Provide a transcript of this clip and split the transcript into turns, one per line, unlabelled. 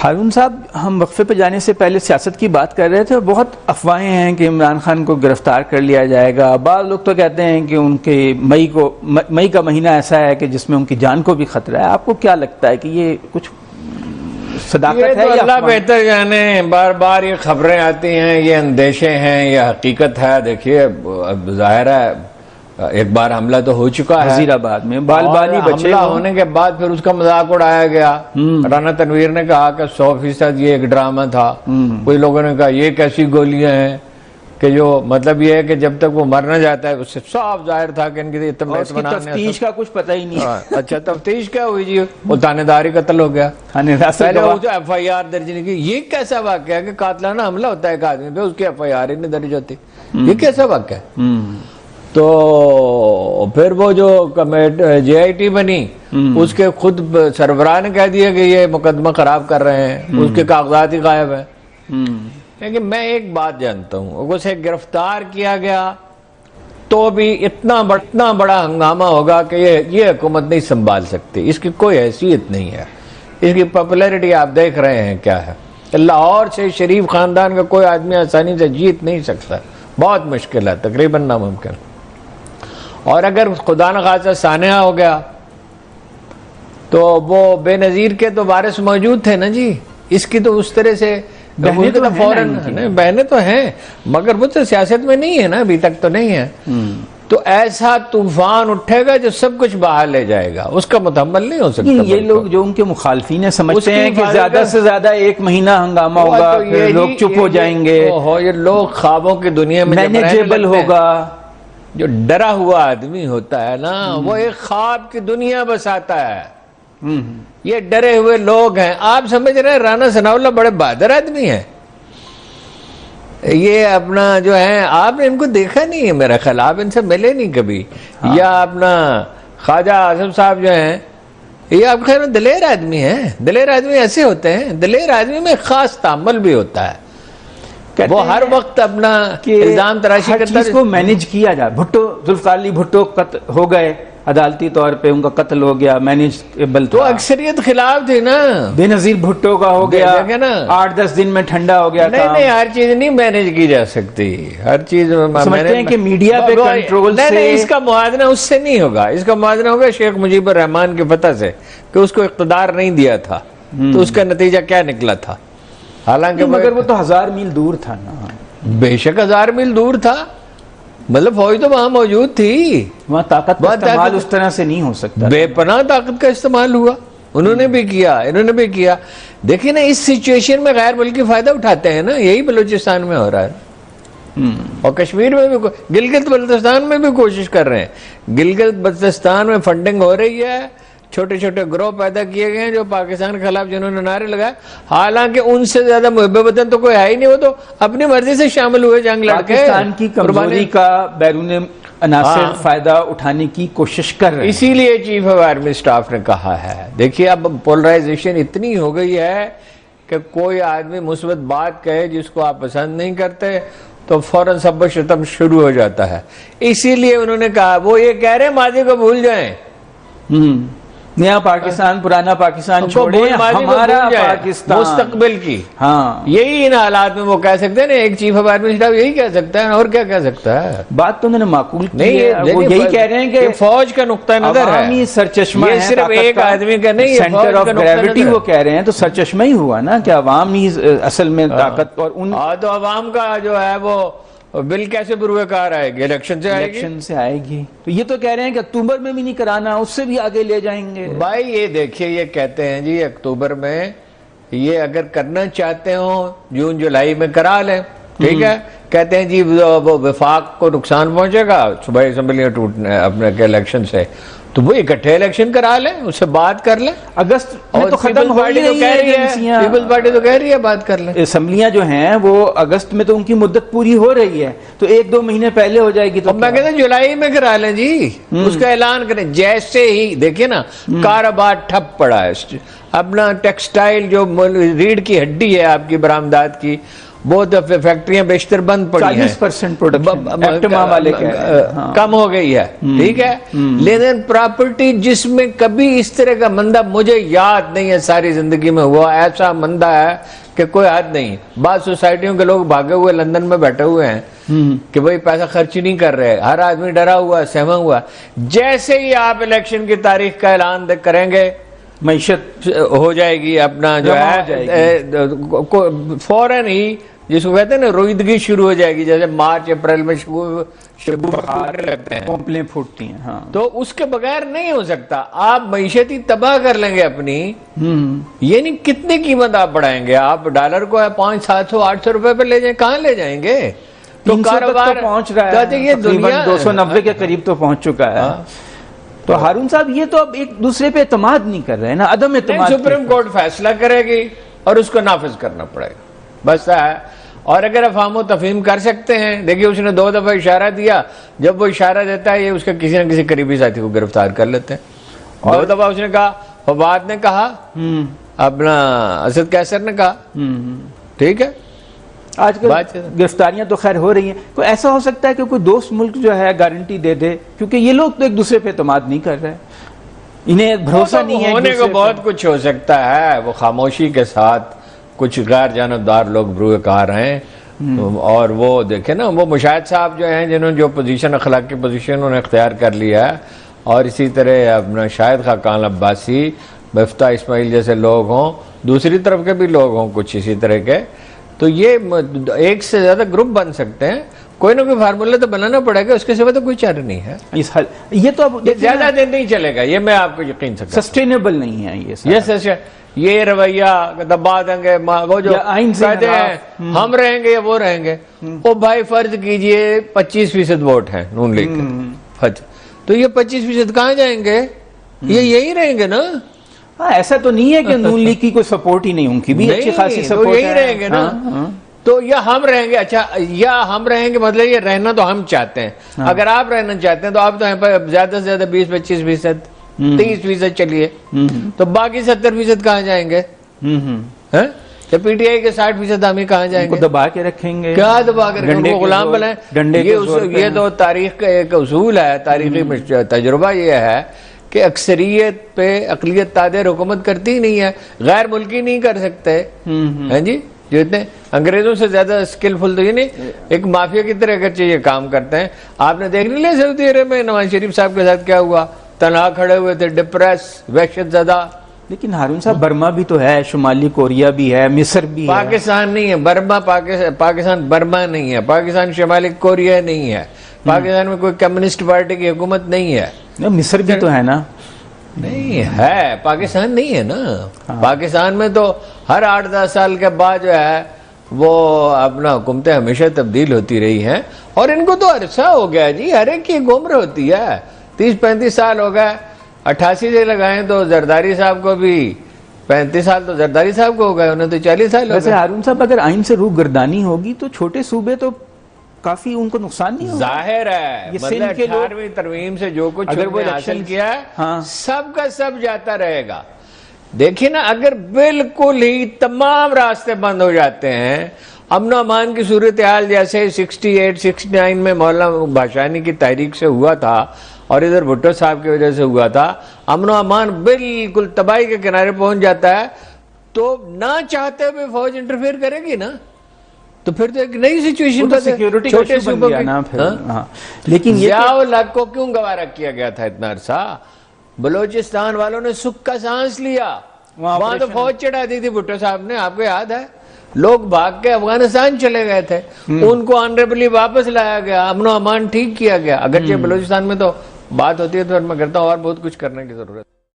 ہارون صاحب، ہم وقفے پہ جانے سے پہلے سیاست کی بات کر رہے تھے اور بہت افواہیں ہیں کہ عمران خان کو گرفتار کر لیا جائے گا. بعض لوگ تو کہتے ہیں کہ ان کے مئی کا مہینہ ایسا ہے کہ جس میں ان کی جان کو بھی خطرہ ہے. آپ کو کیا لگتا ہے کہ یہ کچھ صداقت ہے یا
اللہ بہتر جانے؟ بار بار یہ خبریں آتی ہیں، یہ اندیشے ہیں، یہ حقیقت ہے. دیکھیے ظاہر ہے ایک بار حملہ تو ہو چکا ہے
وزیر آباد میں، بال بالی بچے.
حملہ ہونے کے بعد پھر اس کا مذاق اڑایا گیا. رانا تنویر نے کہا کہ 100% یہ ایک ڈرامہ تھا. کوئی لوگوں نے کہا یہ کیسی گولیاں ہیں کہ جو مطلب یہ ہے کہ جب تک وہ مر نہ جاتا ہے اس سے صاف ظاہر تھا کہ ان کی
تفتیش کا کچھ پتہ ہی نہیں.
اچھا تفتیش کیا ہوئی جی؟ وہ تانے داری قتل ہو گیا. پہلے وہ جو FIR درج نہیں کی. یہ کیسا واقعہ ہے کہ قاتلانہ حملہ ہوتا ہے ایک آدمی پہ، اس کی FIR ہی نہیں درج ہوتی؟ یہ کیسا واقعہ ہے؟ تو پھر وہ جو JIT بنی اس کے خود سربراہ نے کہہ دیا کہ یہ مقدمہ خراب کر رہے ہیں، اس کے کاغذات ہی غائب ہیں. لیکن میں ایک بات جانتا ہوں، اسے گرفتار کیا گیا تو بھی اتنا بڑا ہنگامہ ہوگا کہ یہ حکومت نہیں سنبھال سکتی. اس کی کوئی حیثیت نہیں ہے. اس کی پاپولیرٹی آپ دیکھ رہے ہیں کیا ہے. لاہور سے شریف خاندان کا کوئی آدمی آسانی سے جیت نہیں سکتا. بہت مشکل ہے، تقریباً ناممکن. اور اگر خدا نخواستہ سانحہ ہو گیا تو وہ بے نظیر کے تو وارث موجود تھے نا جی. اس کی تو اس طرح سے بہنیں تو ہیں مگر وہ تو سیاست میں نہیں ہے نا، ابھی تک تو نہیں ہے. تو ایسا طوفان اٹھے گا جو سب کچھ بہا لے جائے گا، اس کا متحمل نہیں ہو سکتا.
یہ لوگ جو ان کے مخالفین ہیں سمجھتے ہیں کہ زیادہ سے زیادہ ایک مہینہ ہنگامہ ہوگا، پھر لوگ چپ ہو جائیں گے.
یہ لوگ خوابوں کی دنیا میں
مینیجیبل ہوگا.
جو ڈرا ہوا آدمی ہوتا ہے نا وہ ایک خواب کی دنیا بساتا ہے. یہ ڈرے ہوئے لوگ ہیں. آپ سمجھ رہے ہیں رانا ثناء اللہ بڑے بہادر آدمی ہیں. یہ اپنا جو ہے آپ نے ان کو دیکھا نہیں ہے میرا خیال، آپ ان سے ملے نہیں کبھی. یا اپنا خواجہ اعظم صاحب جو ہیں یہ آپ خیر دلیر آدمی ہیں. دلیر آدمی ایسے ہوتے ہیں. دلیر آدمی میں خاص تعامل بھی ہوتا ہے. وہ ہر وقت اپنا الزام تراشی کرتا ہے.
اس کو مینیج کیا جائے. ذوالفقار علی بھٹو ہو گئے عدالتی طور پہ، ان کا قتل ہو گیا، مینیجبل
تو اکثریت خلاف تھی نا.
بے نظیر بھٹو کا ہو گیا 8-10 دن میں ٹھنڈا ہو گیا.
نہیں ہر چیز نہیں مینیج کی جا سکتی. ہر چیز
سمجھتے ہیں کہ میڈیا پہ کنٹرول سے.
نہیں اس کا موازنہ اس سے نہیں ہوگا. اس کا موازنہ ہوگا شیخ مجیب الرحمان کے فتح سے کہ اس کو اقتدار نہیں دیا تھا تو اس کا نتیجہ کیا نکلا تھا. حالانکہ
مگر وہ تو 1000 میل دور تھا نا.
بے شک 1000 میل دور تھا، مطلب فوج تو وہاں موجود تھی.
وہاں طاقت کا استعمال اس طرح سے نہیں ہو سکتا.
بے پناہ طاقت کا استعمال ہوا. انہوں نے بھی کیا، انہوں نے بھی کیا. دیکھیں نا اس سچویشن میں غیر ملکی فائدہ اٹھاتے ہیں نا. یہی بلوچستان میں ہو رہا ہے اور کشمیر میں بھی. گلگت بلتستان میں بھی کوشش کر رہے ہیں. گلگت بلتستان میں فنڈنگ ہو رہی ہے. چھوٹے چھوٹے گروہ پیدا کیے گئے ہیں جو پاکستان کے خلاف جنہوں نے نعرے لگائے. حالانکہ ان سے زیادہ محب وطن تو کوئی ہے ہی نہیں. وہ تو اپنی مرضی سے شامل ہوئے جنگ لڑ کے.
پاکستان کی کمزوری کا بیرون عناصر فائدہ اٹھانے کی کوشش کر رہے ہیں.
اسی لیے چیف آف آرمی اسٹاف نے کہا ہے دیکھیے اب پولرائزیشن اتنی ہو گئی ہے کہ کوئی آدمی مثبت بات کہے جس کو آپ پسند نہیں کرتے تو فوراً سب و شتم شروع ہو جاتا ہے. اسی لیے انہوں نے کہا وہ یہ کہہ رہے ہیں ماضی کو بھول جائیں.
نیا پاکستان پرانا پاکستان چھوڑیں، ہمارا پاکستان
مستقبل کی.
ہاں
یہی ان حالات میں وہ کہہ سکتے ہیں نا. ایک چیف آف آرمی اسٹاف یہی کہہ سکتا ہے اور کیا کہہ سکتا ہے.
بات تو انہوں نے معقول کی ہے. وہ یہی کہہ رہے ہیں کہ
فوج کا نقطہ نظر ہے،
عوامی سرچشمہ ہے.
یہ صرف ایک آدمی کا نہیں،
سینٹر آف گریوٹی وہ کہہ رہے ہیں. تو سرچشمہ ہی ہوا نا کہ عوام ہی اصل میں طاقت. اور ان
تو عوام کا جو ہے وہ بل کیسے بروکار آئے گی؟ الیکشن سے
آئے گی. تو یہ تو کہہ رہے ہیں کہ اکتوبر میں بھی نہیں کرانا، اس سے بھی آگے لے جائیں گے.
بھائی یہ دیکھیے یہ کہتے ہیں جی اکتوبر میں یہ اگر کرنا چاہتے ہوں جون جولائی میں کرا لیں. ٹھیک ہے. کہتے ہیں جی وہ وفاق کو نقصان پہنچے گا صوبائی اسمبلیاں ٹوٹنے اپنے الیکشن سے، تو وہ اکٹھے الیکشن کرا لیں، اس سے بات کر لیں.
اگست میں تو ختم ہو رہی ہے.
پیپلز پارٹی تو کہہ رہی ہے بات کر لیں.
اسمبلیاں جو ہیں وہ اگست میں تو ان کی مدت پوری ہو رہی ہے، تو 1-2 مہینے پہلے ہو جائے گی. تو
میں کہتا ہوں جولائی میں کرا لیں جی. اس کا اعلان کریں. جیسے ہی دیکھیں نا کاروبار ٹھپ پڑا ہے. اپنا ٹیکسٹائل جو ریڑھ کی ہڈی ہے آپ کی برآمدات کی بہت فیکٹریاں بیشتر بند پڑی ہیں,
40% پروڈکشن
کم ہو گئی ہے, ٹھیک ہے, لیکن پراپرٹی جس میں کبھی اس طرح کا مندہ مجھے یاد نہیں ہے ساری زندگی میں ہوا, ایسا مندہ ہے کہ کوئی حد نہیں. بعض سوسائٹیوں کے لوگ بھاگے ہوئے لندن میں بیٹھے ہوئے ہیں کہ بھئی پیسہ خرچ نہیں کر رہے, ہر آدمی ڈرا ہوا ہے, سہما ہوا ہے. جیسے ہی آپ الیکشن کی تاریخ کا اعلان کریں گے
معیشت
ہو جائے گی, اپنا جو ہے فوراً ہی جس کو کہتے ہیں نا رویدگی شروع ہو جائے گی, جیسے مارچ اپریل میں لگتے ہیں,
کمپلیں پھوٹتی ہیں. ہاں,
تو اس کے بغیر نہیں ہو سکتا. آپ معیشت ہی تباہ کر لیں گے اپنی, یہ نہیں کتنی قیمت آپ بڑھائیں گے. آپ ڈالر کو 500, 700, 800 روپے پہ لے جائیں, کہاں لے جائیں گے؟
تو کاروبار پہنچ رہا ہے,
یہ دنیا
290 کے قریب تو پہنچ چکا ہے. تو ہارون صاحب یہ تو اب ایک دوسرے پہ اعتماد نہیں کر رہے ہیں نا, عدم اعتماد.
سپریم کورٹ فیصلہ کرے گی اور اس کو نافذ کرنا پڑے گا, بس ہے. اور اگر افہام و تفہیم کر سکتے ہیں, دیکھیے اس نے 2 دفعہ اشارہ دیا, جب وہ اشارہ دیتا ہے یہ اس کے کسی نہ کسی قریبی ساتھی کو گرفتار کر لیتے ہیں. 2 دفعہ اس نے کہا, فواد نے کہا, اپنا اسد قیصر نے کہا, ٹھیک ہے.
آج کل گرفتاریاں تو خیر ہو رہی ہیں, کوئی ایسا ہو سکتا ہے کہ کوئی دوست ملک جو ہے گارنٹی دے دے, کیونکہ یہ لوگ تو ایک دوسرے پہ اعتماد نہیں کر رہے, انہیں بھروسہ نہیں ہے.
ہونے کو بہت کچھ ہو سکتا ہے, وہ خاموشی کے ساتھ کچھ غیر جانبدار لوگ بروئے کار ہیں. اور وہ دیکھیں نا, وہ مشاہد صاحب جو ہیں جنہوں نے جو پوزیشن, اخلاقی پوزیشن انہوں نے اختیار کر لیا ہے, اور اسی طرح اپنا شاہد خاقان عباسی, مفتاح اسماعیل جیسے لوگ ہوں, دوسری طرف کے بھی لوگ ہوں کچھ اسی طرح کے, تو یہ ایک سے زیادہ گروپ بن سکتے ہیں. کوئی نہ کوئی فارمولہ تو بنانا پڑے گا, اس کے سوا تو کوئی چارہ نہیں ہے.
یہ تو اب
زیادہ دن نہیں چلے گا, یہ میں آپ کو یقین سکتا ہوں.
سسٹینیبل نہیں ہے
یہ رویہ دبا دیں گے, وہ جو کہتے ہیں ہم رہیں گے یا وہ رہیں گے. او بھائی فرض کیجئے 25% ووٹ ہیں نون لیگ کے, تو یہ 25% کہاں جائیں گے؟ یہ یہی رہیں گے نا.
ایسا تو نہیں ہے کہ نون لیگ کی کوئی سپورٹ ہی نہیں, ان کی بھی اچھی خاصی سپورٹ ہے.
یہی رہیں گے نا. تو یا ہم رہیں گے, اچھا یا ہم رہیں گے مطلب یہ رہنا تو ہم چاہتے ہیں. اگر آپ رہنا چاہتے ہیں تو آپ تو زیادہ سے زیادہ 20-25%, 30% چلیے, تو باقی 70% کہاں جائیں گے؟ تو پی ٹی آئی کے 60% ہم ہی کہاں جائیں گے؟
دبا کے رکھیں گے,
کیا دبا کے رکھیں گے؟ غلام بنائیں. یہ تو تاریخ کا ایک اصول ہے, تاریخی تجربہ یہ ہے کہ اکثریت پہ اقلیت تادر حکومت کرتی ہی نہیں ہے. غیر ملکی نہیں کر سکتے ہیں جی, جو اتنے انگریزوں سے زیادہ اسکلفل تو یہ نہیں, ایک مافیا کی طرح اگرچہ یہ کام کرتے ہیں. آپ نے دیکھ نہیں لیا سعودی عرب میں نواز شریف صاحب کے ساتھ کیا ہوا, تنہا کھڑے ہوئے تھے, ڈپریس, وحشت زدہ.
لیکن ہارون صاحب برما بھی تو ہے, شمالی کوریا بھی ہے, مصر بھی ہے.
پاکستان نہیں ہے برما, پاکستان برما نہیں ہے, پاکستان شمالی کوریا نہیں ہے, پاکستان میں کوئی کمیونسٹ پارٹی کی حکومت نہیں ہے.
مصر بھی تو ہے نا.
نہیں ہے, پاکستان نہیں ہے نا. پاکستان میں تو ہر 8-10 سال کے بعد جو ہے وہ اپنا حکومتیں ہمیشہ تبدیل ہوتی رہی ہیں, اور ان کو تو عرصہ ہو گیا جی, ہر ایک کی عمر ہوتی ہے, 30-35 سال ہو گئے. 88 سے لگائیں تو زرداری صاحب کو بھی 35 سال تو زرداری صاحب کو ہو گئے, انہیں تو 40 سال ہو گئے.
ویسے ہارون صاحب اگر آئین سے روح گردانی ہوگی تو چھوٹے صوبے تو کافی ان کو نقصان نہیں ہوگا.
ظاہر ہے, مطلب 18ویں ترمیم سے جو کچھ اگر وہ حاصل کیا ہے سب کا سب جاتا رہے گا. دیکھیں نا, اگر بالکل ہی تمام راستے بند ہو جاتے ہیں, امن و امان کی صورتحال جیسے 68-69 میں مولانا بھاشانی کی تحریک سے ہوا تھا اور ادھر بھٹو صاحب کی وجہ سے ہوا تھا, امن و امان بالکل تباہی کے کنارے پہنچ جاتا ہے, تو نہ چاہتے ہوئے فوج انٹرفیئر کرے گی نا, تو پھر تو ایک نئی سچویشن کا
سیکیورٹی
چھوٹے صوبوں کی.
لیکن
ضیاء الحق کو کیوں گوارا کیا گیا تھا اتنا عرصہ؟ بلوچستان والوں نے سکھ کا سانس لیا, وہاں تو فوج چڑھا دی تھی بھٹو صاحب نے, آپ کو یاد ہے, لوگ بھاگ کے افغانستان چلے گئے تھے, ان کو آنریبلی واپس لایا گیا, امن و امان ٹھیک کیا گیا. اگرچہ بلوچستان میں تو بات ہوتی ہے تو میں کرتا ہوں اور بہت کچھ کرنے کی ضرورت.